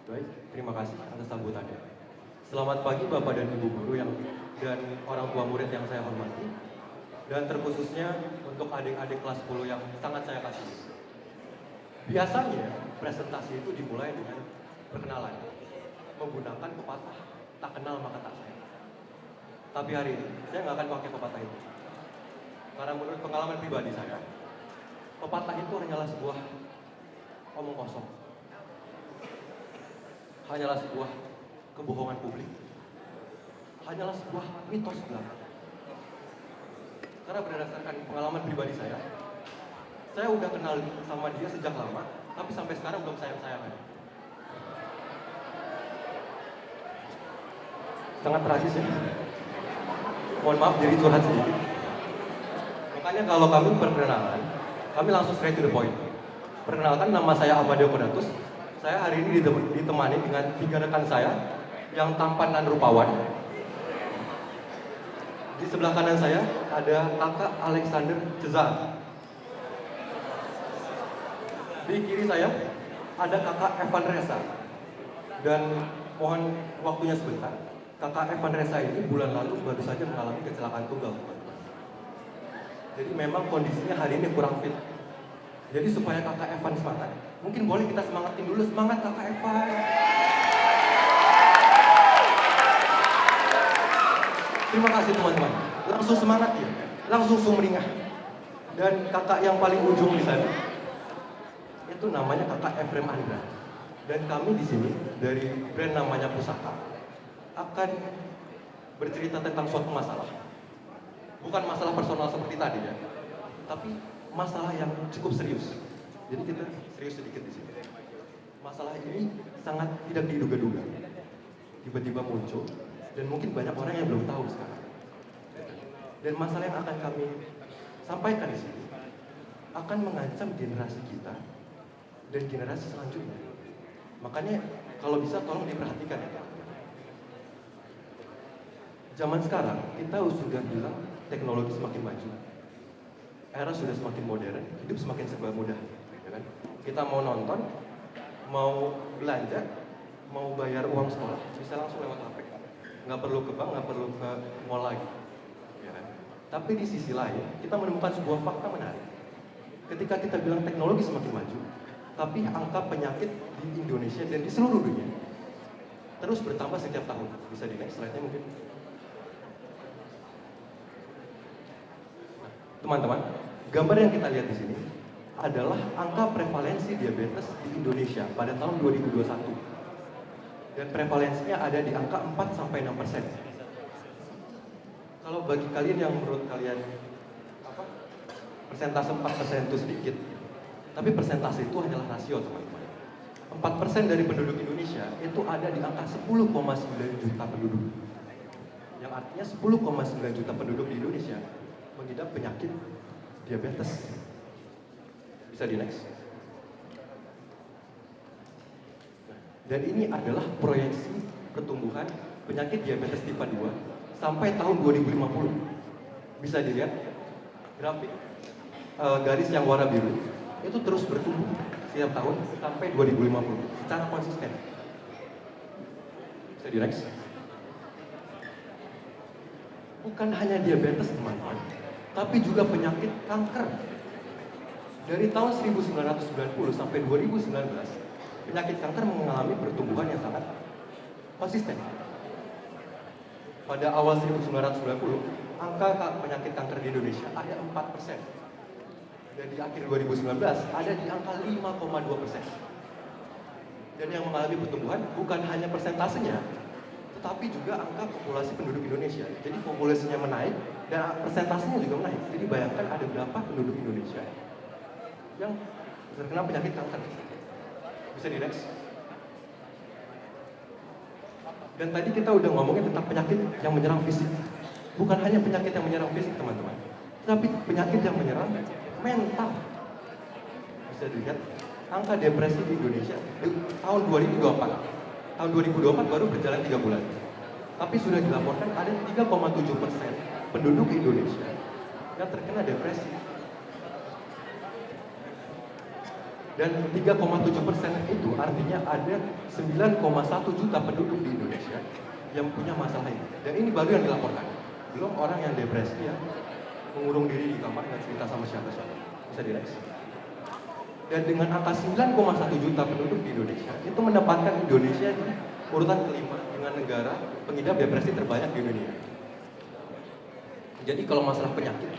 Baik, terima kasih atas sambutannya. Selamat pagi Bapak dan Ibu guru dan orang tua murid yang saya hormati. Dan terkhususnya untuk adik-adik kelas 10 yang sangat saya kasihi. Biasanya presentasi itu dimulai dengan perkenalan, menggunakan pepatah tak kenal maka tak sayang. Tapi hari ini saya nggak akan pakai pepatah itu. Karena menurut pengalaman pribadi saya, pepatah itu hanyalah sebuah omong kosong. Hanyalah sebuah kebohongan publik. Hanyalah sebuah mitos belaka. Karena berdasarkan pengalaman pribadi saya udah kenal sama dia sejak lama, tapi sampai sekarang belum sayang-sayangan. Sangat tragis ya. Mohon maaf jadi curhat sedikit. Makanya kalau kami perkenalan, kami langsung straight to the point. Perkenalkan, nama saya Amadeo Kodatus. Saya hari ini ditemani dengan 3 rekan saya yang tampan dan rupawan. Di sebelah kanan saya ada kakak Alexander Cezar. Di kiri saya ada kakak Evan Reza. Dan mohon waktunya sebentar. Kakak Evan Reza ini bulan lalu baru saja mengalami kecelakaan tunggal. Jadi memang kondisinya hari ini kurang fit. Jadi supaya kakak Evan semangat, mungkin boleh kita semangatin dulu. Semangat kakak Evan. Terima kasih teman-teman. Langsung semangat ya, langsung sumringah. Dan kakak yang paling ujung di sana, itu namanya kakak Efrem Andra. Dan kami di sini dari brand namanya Pusaka akan bercerita tentang suatu masalah. Bukan masalah personal seperti tadi ya, tapi masalah yang cukup serius. Jadi kita serius sedikit di sini. Masalah ini sangat tidak diduga-duga. Tiba-tiba muncul dan mungkin banyak orang yang belum tahu sekarang. Dan masalah yang akan kami sampaikan di sini akan mengancam generasi kita dan generasi selanjutnya. Makanya kalau bisa tolong diperhatikan ya. Zaman sekarang kita sudah bilang teknologi semakin maju, era sudah semakin modern, hidup semakin serba mudah, ya kan? Kita mau nonton, mau belanja, mau bayar uang sekolah, bisa langsung lewat HP. Nggak perlu ke bank, nggak perlu ke mall lagi, ya kan? Tapi di sisi lain, kita menemukan sebuah fakta menarik. Ketika kita bilang teknologi semakin maju, tapi angka penyakit di Indonesia dan di seluruh dunia terus bertambah setiap tahun. Bisa di next slide-nya mungkin. Teman-teman, gambar yang kita lihat di sini adalah angka prevalensi diabetes di Indonesia pada tahun 2021. Dan prevalensinya ada di angka 4-6%. Kalau bagi kalian yang menurut kalian persentase 4% itu sedikit, tapi persentase itu hanyalah rasio, teman-teman. 4% dari penduduk Indonesia itu ada di angka 10,9 juta penduduk. Yang artinya 10,9 juta penduduk di Indonesia mengidap penyakit diabetes. Bisa di next. Dan ini adalah proyeksi pertumbuhan penyakit diabetes tipe 2 sampai tahun 2050. Bisa dilihat grafik garis yang warna biru itu terus bertumbuh setiap tahun sampai 2050 secara konsisten. Bisa di next. Bukan hanya diabetes, teman-teman, tapi juga penyakit kanker. Dari tahun 1990 sampai 2019, penyakit kanker mengalami pertumbuhan yang sangat konsisten. Pada awal 1990, angka penyakit kanker di Indonesia ada 4%. Dan di akhir 2019 ada di angka 5,2%. Dan yang mengalami pertumbuhan bukan hanya persentasenya, tetapi juga angka populasi penduduk Indonesia. Jadi populasinya menaik dan persentasenya juga menaik. Jadi bayangkan ada berapa penduduk Indonesia yang terkena penyakit kanker. Bisa di next. Dan tadi kita udah ngomongin tentang penyakit yang menyerang fisik. Bukan hanya penyakit yang menyerang fisik, teman-teman, tapi penyakit yang menyerang mental. Bisa dilihat angka depresi di Indonesia di tahun 2024. Tahun 2024 baru berjalan 3 bulan. Tapi sudah dilaporkan ada 3,7% penduduk Indonesia yang terkena depresi. Dan 3,7% itu artinya ada 9,1 juta penduduk di Indonesia yang punya masalah ini. Dan ini baru yang dilaporkan. Belum orang yang depresi ya, mengurung diri di kamar, nggak cerita sama siapa-siapa. Bisa di-next. Dan dengan angka 9,1 juta penduduk di Indonesia, itu menempatkan Indonesia di urutan kelima dengan negara pengidap depresi terbanyak di dunia. Jadi kalau masalah penyakit,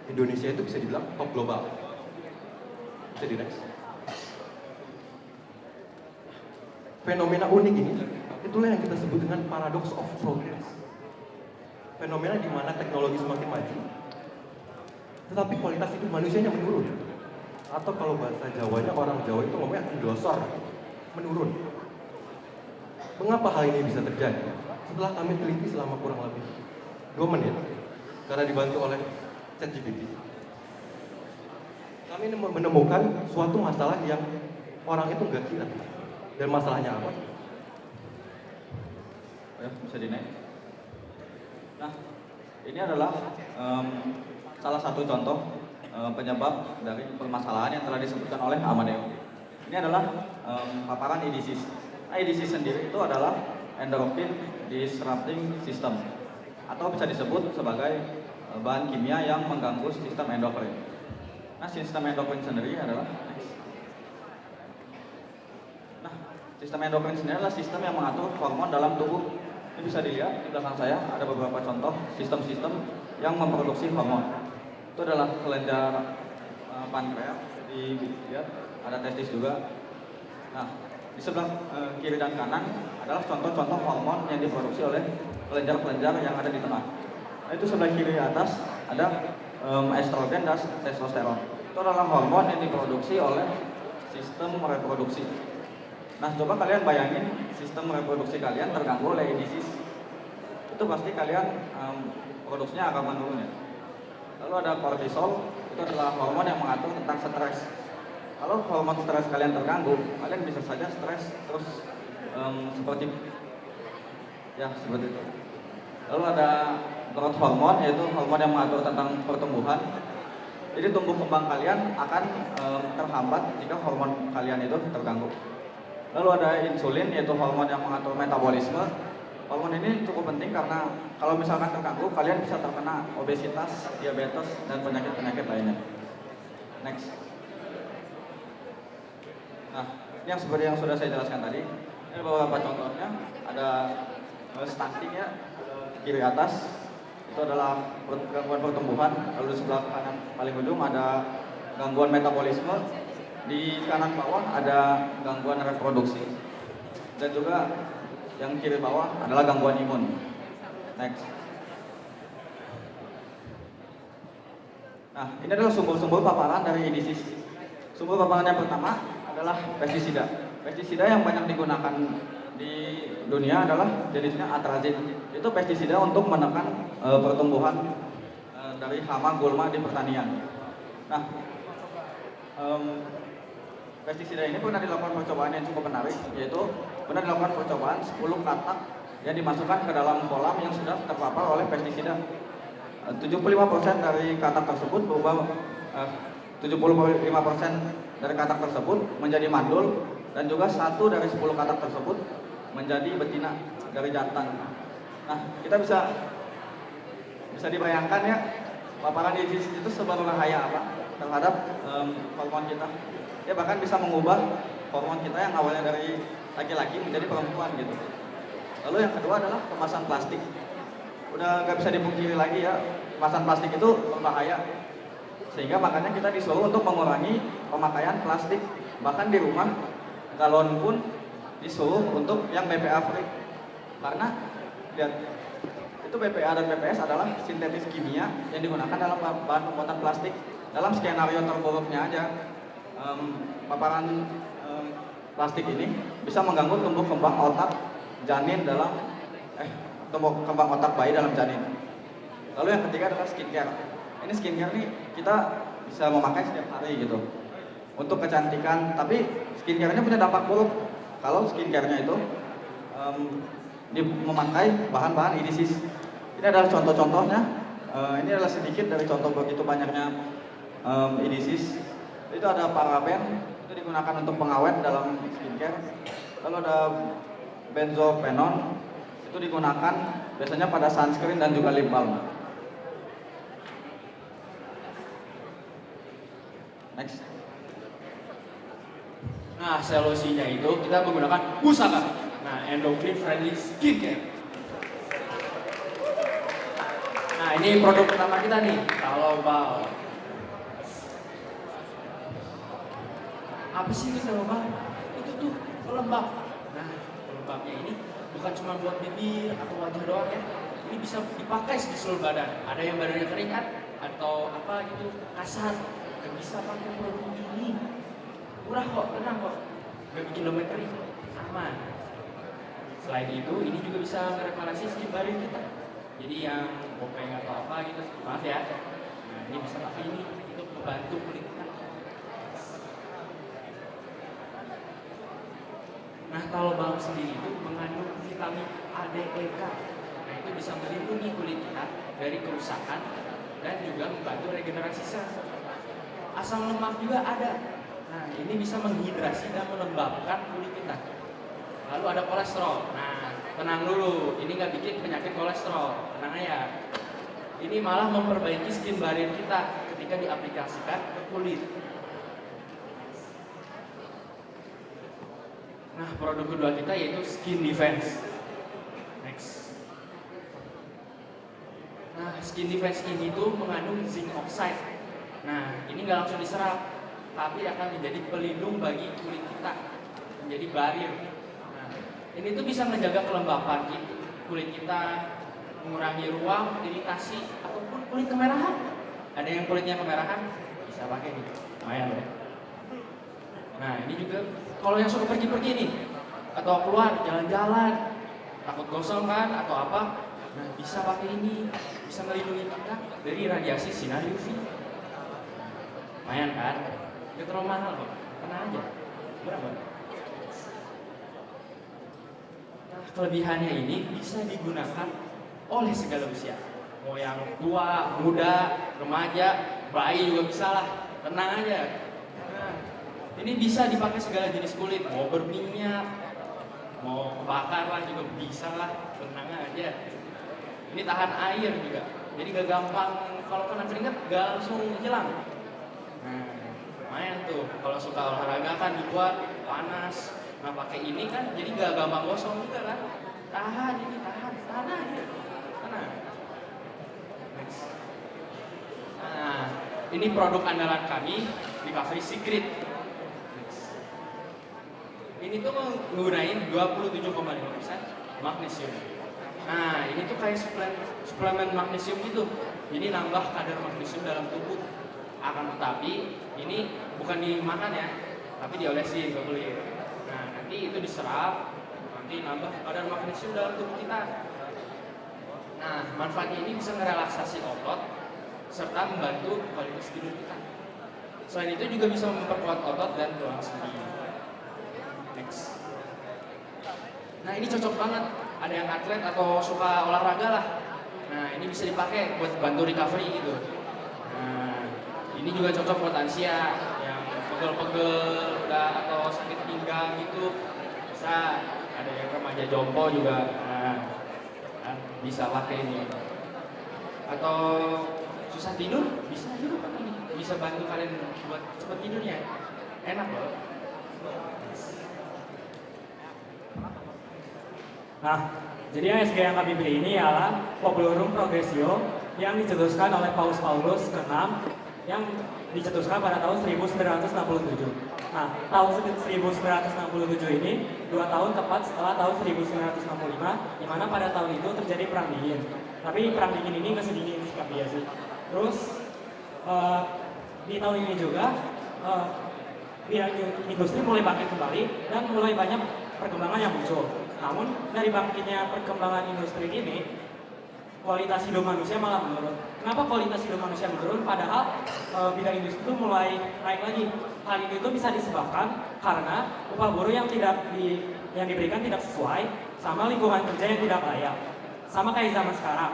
Indonesia itu bisa dibilang top global. Bisa di-next. Fenomena unik ini, itulah yang kita sebut dengan paradox of progress. Fenomena di mana teknologi semakin maju, tetapi kualitas hidup manusianya menurun. Atau kalau bahasa Jawanya, orang Jawa itu ngomongnya endosor, menurun. Mengapa hal ini bisa terjadi? Setelah kami teliti selama kurang lebih 2 menit, karena dibantu oleh ChatGPT, kami menemukan suatu masalah yang orang itu nggak kira. Dan masalahnya apa? Ya, bisa dinaik. Nah, ini adalah salah satu contoh penyebab dari permasalahan yang telah disebutkan oleh Amadeo. Ini adalah paparan EDCs. Nah, EDC sendiri itu adalah endocrine disrupting system, atau bisa disebut sebagai bahan kimia yang mengganggu sistem endokrin. Nah, sistem endokrin sendiri adalah sistem endokrin sendiri adalah sistem yang mengatur hormon dalam tubuh. Ini bisa dilihat di belakang saya ada beberapa contoh sistem-sistem yang memproduksi hormon. Itu adalah kelenjar pankreas, lihat ada testis juga. Nah, di sebelah kiri dan kanan adalah contoh-contoh hormon yang diproduksi oleh kelenjar-kelenjar yang ada di tengah. Nah, itu sebelah kiri atas ada estrogen dan testosteron. Itu adalah hormon yang diproduksi oleh sistem reproduksi. Nah, coba kalian bayangin sistem reproduksi kalian terganggu oleh EDCs. Itu pasti kalian produksinya akan menurun ya. Lalu ada kortisol, itu adalah hormon yang mengatur tentang stres. Kalau hormon stres kalian terganggu, kalian bisa saja stres terus seperti itu. Lalu ada growth hormone, yaitu hormon yang mengatur tentang pertumbuhan. Jadi tumbuh kembang kalian akan terhambat jika hormon kalian itu terganggu. Lalu ada insulin, yaitu hormon yang mengatur metabolisme. Hormon ini cukup penting karena kalau misalkan terganggu, kalian bisa terkena obesitas, diabetes, dan penyakit-penyakit lainnya. Next. Nah, ini yang seperti yang sudah saya jelaskan tadi. Ini beberapa contohnya. Ada stunting ya, kiri atas. Itu adalah gangguan pertumbuhan. Lalu di sebelah kanan paling ujung ada gangguan metabolisme. Di kanan bawah ada gangguan reproduksi, dan juga yang kiri bawah adalah gangguan imun. Next. Nah, ini adalah sumber-sumber paparan dari EDCs. Sumber paparan yang pertama adalah pestisida. Pestisida yang banyak digunakan di dunia adalah jenisnya atrazin. Itu pestisida untuk menekan pertumbuhan dari hama gulma di pertanian. Nah, pestisida ini pernah dilakukan percobaan yang cukup menarik, yaitu pernah dilakukan percobaan 10 katak yang dimasukkan ke dalam kolam yang sudah terpapar oleh pestisida. 75% dari katak tersebut berubah 75% dari katak tersebut menjadi mandul, dan juga 1 dari 10 katak tersebut menjadi betina dari jantan. Nah, kita bisa dibayangkan ya, paparan EDCs itu seberbahaya apa terhadap hormon kita. Dia bahkan bisa mengubah hormon kita yang awalnya dari laki-laki menjadi perempuan gitu. Lalu yang kedua adalah kemasan plastik. Udah gak bisa dipungkiri lagi ya, kemasan plastik itu berbahaya. Sehingga makanya kita disuruh untuk mengurangi pemakaian plastik. Bahkan di rumah, galon pun disuruh untuk yang BPA free. Karena lihat, itu BPA dan BPS adalah sintetis kimia yang digunakan dalam bahan pembuatan plastik. Dalam skenario terburuknya aja, paparan plastik ini bisa mengganggu tumbuh kembang otak janin tumbuh kembang otak bayi dalam janin. Lalu yang ketiga adalah skincare. Ini skincare nih kita bisa memakai setiap hari gitu untuk kecantikan, tapi skincare-nya punya dampak buruk kalau skincare-nya itu memakai bahan-bahan EDCs. Ini adalah contoh-contohnya. Ini adalah sedikit dari contoh begitu banyaknya EDCs. Itu ada paraben, itu digunakan untuk pengawet dalam skincare. Lalu ada benzopenon, itu digunakan biasanya pada sunscreen dan juga lip balm. Next. Nah, solusinya itu kita menggunakan Pusaka. Nah, endocrine friendly skincare. Nah, ini produk pertama kita nih, Talobal. Apa sih itu Talobal? Itu tuh pelembab. Nah, pelembabnya ini bukan cuma buat bibir atau wajah doang ya. Ini bisa dipakai di seluruh badan. Ada yang badannya keringat atau apa gitu kasar, nggak bisa pakai produk ini. Murah kok, tenang kok, nggak bikin dompet kering, aman. Selain itu, ini juga bisa mereparasi skin barrier kita. Jadi yang bopeng atau apa gitu, maaf ya. Nah, ini bisa pakai ini untuk membantu kulit kita. Nah, Talobal sendiri itu mengandung vitamin A, D, E, K. Nah, itu bisa melindungi kulit kita dari kerusakan dan juga membantu regenerasi sel. Asam lemak juga ada. Nah, ini bisa menghidrasi dan melembabkan kulit kita. Lalu ada kolesterol. Nah, tenang dulu, ini nggak bikin penyakit kolesterol. Tenang aja. Ini malah memperbaiki skin barrier kita ketika diaplikasikan ke kulit. Nah, produk kedua kita yaitu Skin Defense. Next. Nah, Skin Defense ini tuh mengandung zinc oxide. Nah, ini nggak langsung diserap, tapi akan menjadi pelindung bagi kulit kita, menjadi barrier. Nah, ini tuh bisa menjaga kelembapan kulit kita, mengurangi ruam, iritasi, ataupun kulit kemerahan. Ada yang kulitnya kemerahan, bisa pakai nih, lumayan ya. Nah, ini juga kalau yang suka pergi-pergi nih, atau keluar jalan-jalan, takut gosong kan, atau apa, nah bisa pakai ini, bisa melindungi kita dari radiasi sinar UV. Lumayan kan? Gak terlalu mahal kok, tenang aja. Berapa? Nah, kelebihannya ini bisa digunakan oleh segala usia. Mau yang tua, muda, remaja, bayi juga bisa lah. Tenang aja. Nah, ini bisa dipakai segala jenis kulit. Mau berminyak, mau bakar lah juga bisa lah. Tenang aja. Ini tahan air juga. Jadi gak gampang, kalau kena keringat gak langsung hilang. Nah, lumayan tuh, kalau suka olahraga kan di luar panas, nah pakai ini kan jadi gak gampang gosong juga kan. Tahan ini, tahan aja, tenang. Next. Nah, ini produk andalan kami, Recovery Secret. Next. Ini tuh menggunakan 27,5% magnesium. Nah, ini tuh kayak suplemen magnesium gitu, jadi nambah kadar magnesium dalam tubuh. Akan tetapi ini bukan dimakan ya, tapi diolesin ke kulit. Nah, nanti itu diserap, nanti nambah kadar magnesium dalam tubuh kita. Nah, manfaatnya ini bisa merelaksasi otot serta membantu kualitas tidur kita. Selain itu juga bisa memperkuat otot dan tulang sendi. Next. Nah, ini cocok banget. Ada yang atlet atau suka olahraga lah. Nah, ini bisa dipakai buat bantu recovery gitu. Ini juga cocok buat lansia yang pegel-pegel atau sakit pinggang gitu, bisa. Ada yang remaja jompo juga, nah, bisa pakai ini. Atau susah tidur, bisa juga pakai ini. Bisa bantu kalian buat cepat tidurnya. Enak loh. Nah, jadi ASG yang kami pilih ini ialah Populorum Progressio yang dicetuskan oleh Paus Paulus ke-6 yang dicetuskan pada tahun 1967. Nah, tahun 1967 ini 2 tahun tepat setelah tahun 1965, di mana pada tahun itu terjadi perang dingin. Tapi perang dingin ini nggak sedingin sikap dia sih. Terus di tahun ini juga bidang industri mulai bangkit kembali dan mulai banyak perkembangan yang muncul. Namun dari bangkitnya perkembangan industri ini, kualitas hidup manusia malah menurun. Kenapa kualitas hidup manusia menurun? Padahal bidang industri itu mulai naik lagi. Hal ini itu bisa disebabkan karena upah buruh yang diberikan tidak sesuai sama lingkungan kerja yang tidak layak. Sama kayak zaman sekarang.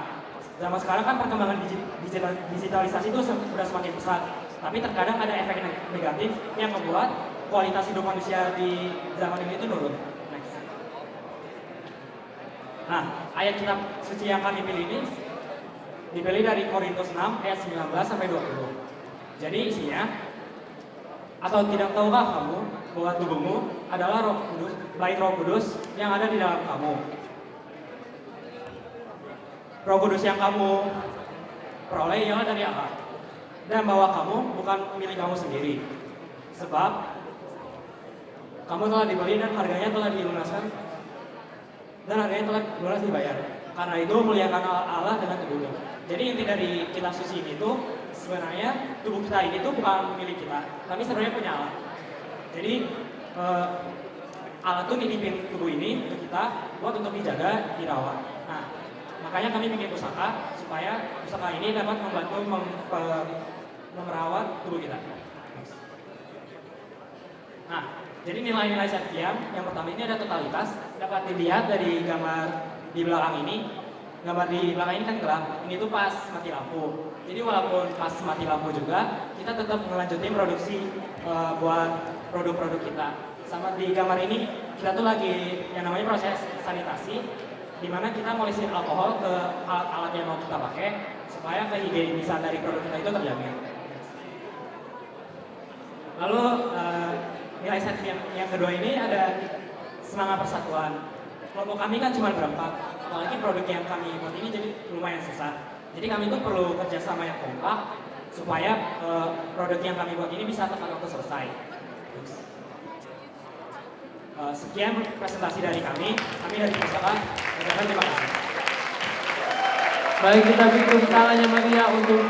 Zaman sekarang kan perkembangan digitalisasi itu sudah semakin pesat. Tapi terkadang ada efek negatif yang membuat kualitas hidup manusia di zaman ini itu nurun. Next. Nah, ayat kitab suci yang kami pilih ini dipilih dari Korintus 6 ayat 19 sampai 20. Jadi isinya, atau tidak tahukah kamu bahwa tubuhmu adalah Roh Kudus, bait Roh Kudus yang ada di dalam kamu. Roh Kudus yang kamu peroleh ialah dari Allah, dan bahwa kamu bukan milik kamu sendiri, sebab kamu telah dibeli dan harganya telah dilunaskan, dan harganya telah lunas dibayar. Karena itu muliakan Allah dengan tubuhmu. Jadi inti dari kitab suci ini itu sebenarnya tubuh kita ini tuh bukan milik kita, tapi sebenarnya punya Allah. Jadi Allah tuh nitipin tubuh ini ke kita buat untuk dijaga, dirawat. Nah, makanya kami bikin pusaka supaya pusaka ini dapat membantu memerawat tubuh kita. Nah, jadi nilai-nilai Setviam yang pertama ini ada totalitas, dapat dilihat dari gambar di belakang ini. Gambar di belakang ini kan gelap, ini tuh pas mati lampu. Jadi walaupun pas mati lampu juga, kita tetap melanjutin produksi buat produk-produk kita. Sama di gambar ini, kita tuh lagi yang namanya proses sanitasi, di mana kita ngolisin alkohol ke alat-alat yang mau kita pakai, supaya kehigienisan dari produk kita itu terjamin. Lalu nilai Setviam yang kedua ini ada semangat persatuan. Kelompok kami kan cuma berempat, apalagi produk yang kami buat ini jadi lumayan susah. Jadi kami tuh perlu kerjasama yang kompak supaya produk yang kami buat ini bisa tepat waktu selesai. Sekian presentasi dari kami dari Pusaka. Terima kasih. Baik, kita beri tepuk tangannya Maria untuk